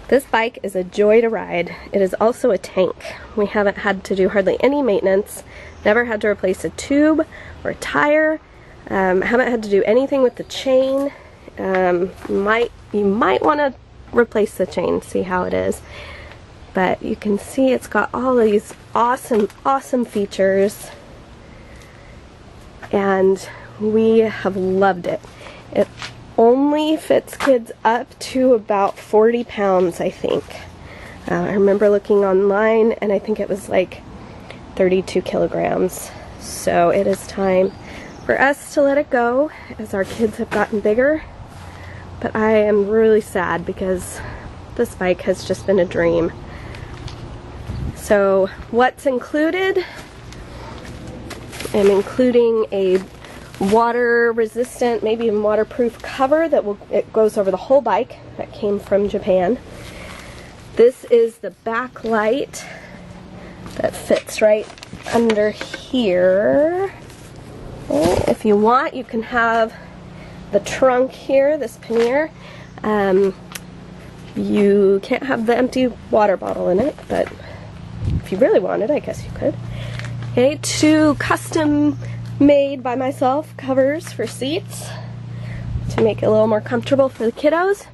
This bike is a joy to ride. It is also a tank. We haven't had to do hardly any maintenance, never had to replace a tube or a tire, haven't had to do anything with the chain. You might want to replace the chain, see how it is. But you can see it's got all of these awesome features, and we have loved it. It only fits kids up to about 40 pounds, I think. I remember looking online, and I think it was like 32 kilograms. So it is time for us to let it go as our kids have gotten bigger. But I am really sad because this bike has just been a dream. So what's included? I'm including a water resistant, maybe even waterproof cover that it goes over the whole bike, that came from Japan. This is the back light that fits right under here. If you want, you can have the trunk here, this pannier. You can't have the empty water bottle in it, but if you really wanted, I guess you could. Okay, 2 custom made by myself covers for seats to make it a little more comfortable for the kiddos.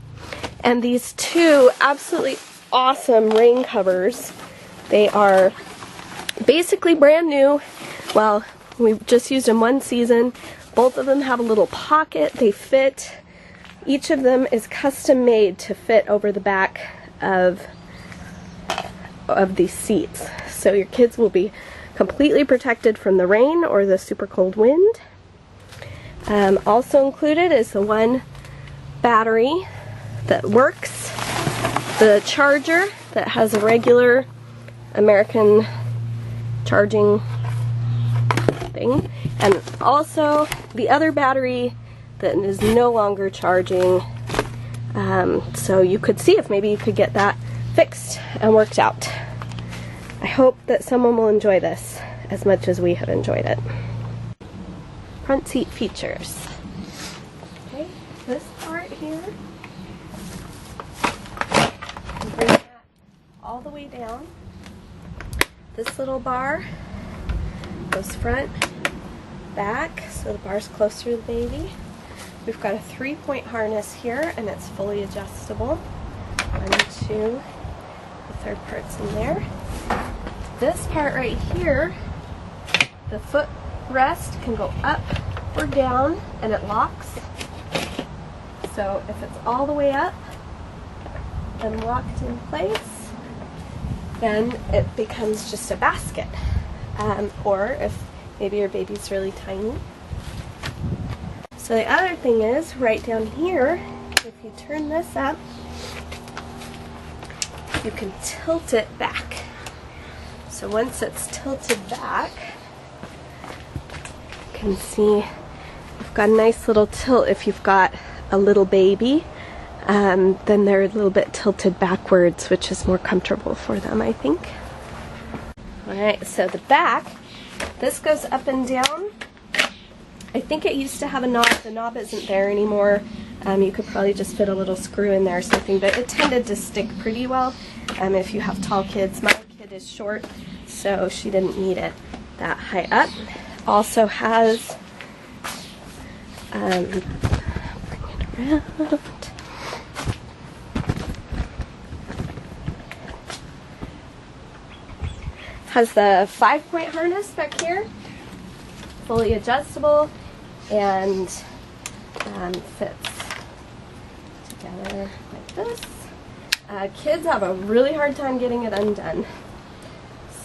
And these 2 absolutely awesome rain covers. They are basically brand new. Well, we've just used them 1 season. Both of them have a little pocket. They fit. Each of them is custom made to fit over the back of these seats. So your kids will be completely protected from the rain or the super cold wind. Also included is the 1 battery that works, the charger that has a regular American charging thing, and also the other battery that is no longer charging. So you could see if maybe you could get that fixed and worked out. I hope that someone will enjoy this as much as we have enjoyed it. Front seat features. Okay, this part here, bring that all the way down. This little bar goes front, back, so the bar's closer to the baby. We've got a 3-point harness here, and it's fully adjustable. 1, 2, the third part's in there. This part right here, the footrest can go up or down, and it locks. So if it's all the way up and locked in place, then it becomes just a basket. Or if maybe your baby's really tiny. So the other thing is, right down here, if you turn this up, you can tilt it back. So once it's tilted back, you can see you've got a nice little tilt. If you've got a little baby, then they're a little bit tilted backwards, which is more comfortable for them, I think. Alright, so the back, this goes up and down. I think it used to have a knob. The knob isn't there anymore. You could probably just fit a little screw in there or something, but it tended to stick pretty well if you have tall kids. My kid is short, so she didn't need it that high up. Also has, bring it around. Has the 5-point harness back here, fully adjustable, and fits together like this. Kids have a really hard time getting it undone,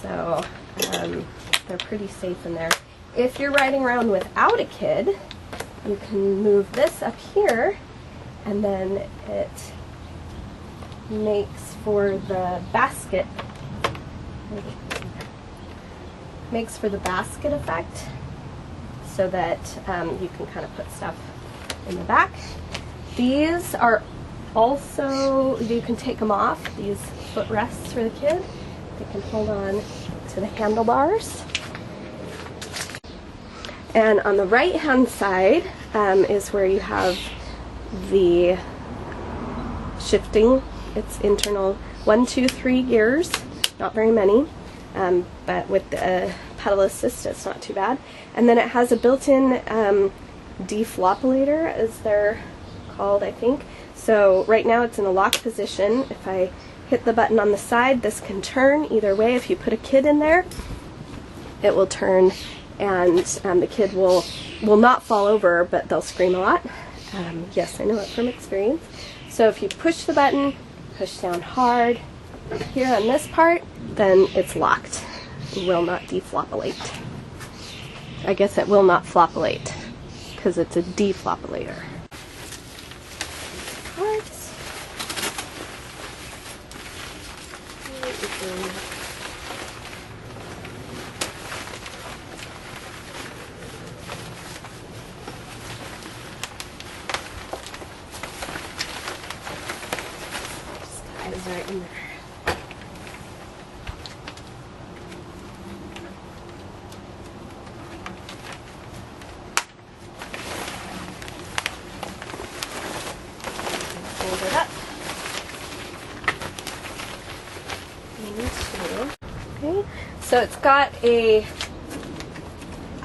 so they're pretty safe in there. If you're riding around without a kid, you can move this up here, and then it makes for the basket. Makes for the basket effect, so that you can kind of put stuff in the back. These are also, you can take them off, these footrests for the kid. They can hold on to the handlebars. And on the right hand side is where you have the shifting It's internal 1, 2, 3 gears, not very many, but with the pedal assist it's not too bad. And then it has a built-in defloppulator, as they're called, I think. So right now it's in a locked position. If I hit the button on the side, this can turn either way. If you put a kid in there, it will turn, and the kid will not fall over, but they'll scream a lot. Yes, I know it from experience. So if you push the button, push down hard here on this part, then it's locked. It will not defloppulate. I guess it will not floppulate because it's a defloppulator. Parts. Is right in there. Fold it up. Okay, so it's got a,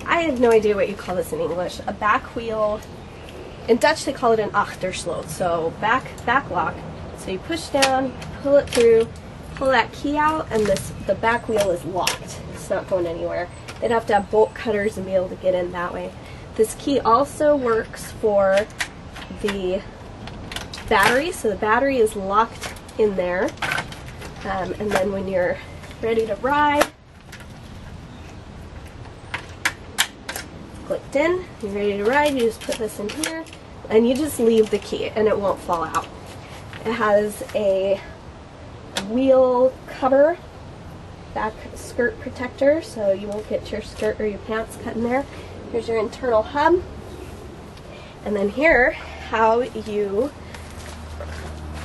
I have no idea what you call this in English, a back wheel. In Dutch they call it an achterslot, so back lock. So you push down, pull it through, pull that key out, and the back wheel is locked. It's not going anywhere. They'd have to have bolt cutters and be able to get in that way. This key also works for the battery, so the battery is locked in there. And then when you're ready to ride, clicked in, you're ready to ride, you just put this in here, and you just leave the key, and it won't fall out. It has a wheel cover, back skirt protector, so you won't get your skirt or your pants cut in there. Here's your internal hub. And then here, how you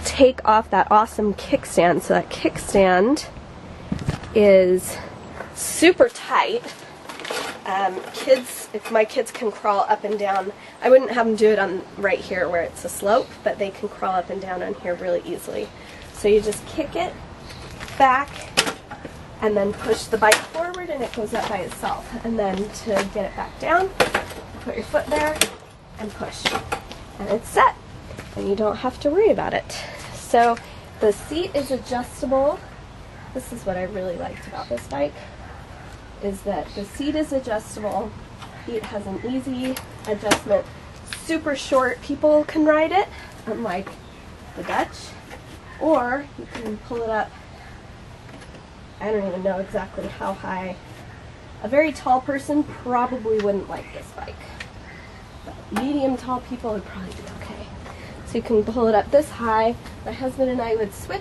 take off that awesome kickstand. So that kickstand is super tight. If my kids can crawl up and down, I wouldn't have them do it on right here where it's a slope, but they can crawl up and down on here really easily. So you just kick it back and then push the bike forward and it goes up by itself. And then to get it back down, put your foot there and push. And it's set. And you don't have to worry about it. So the seat is adjustable. This is what I really liked about this bike, is that the seat is adjustable. It has an easy adjustment. Super short people can ride it, unlike the Dutch. Or you can pull it up, I don't even know exactly how high. A very tall person probably wouldn't like this bike. But medium tall people would probably be okay. So you can pull it up this high. My husband and I would switch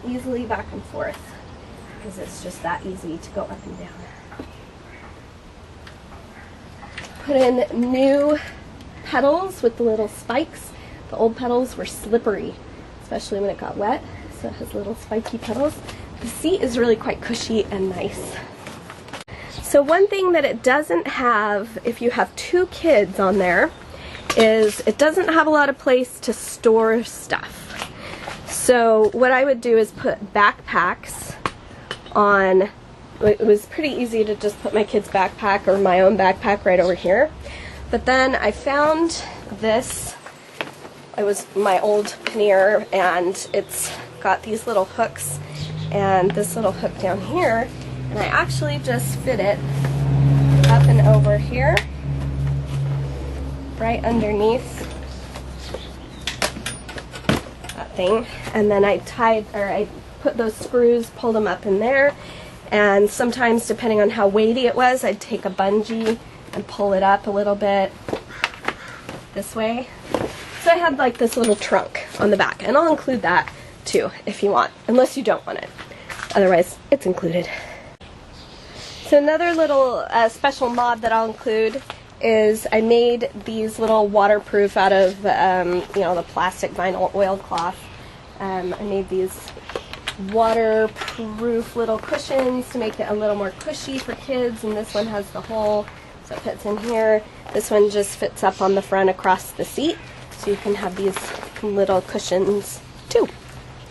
easily back and forth, because it's just that easy to go up and down. Put in new pedals with the little spikes. The old pedals were slippery, especially when it got wet, so it has little spiky pedals. The seat is really quite cushy and nice. So one thing that it doesn't have, if you have 2 kids on there, is it doesn't have a lot of place to store stuff. So what I would do is put backpacks on. It was pretty easy to just put my kid's backpack or my own backpack right over here. But then I found this. It was my old pannier, and it's got these little hooks and this little hook down here, and I actually just fit it up and over here, right underneath that thing. And then I put those screws, pulled them up in there. And sometimes, depending on how weighty it was, I'd take a bungee and pull it up a little bit this way. So I had like this little trunk on the back, and I'll include that too if you want, unless you don't want it. Otherwise, it's included. So another little special mod that I'll include is I made these little waterproof out of the plastic vinyl oilcloth. I made these waterproof little cushions to make it a little more cushy for kids, and this one has the hole, so it fits in here. This one just fits up on the front across the seat, so you can have these little cushions too. too.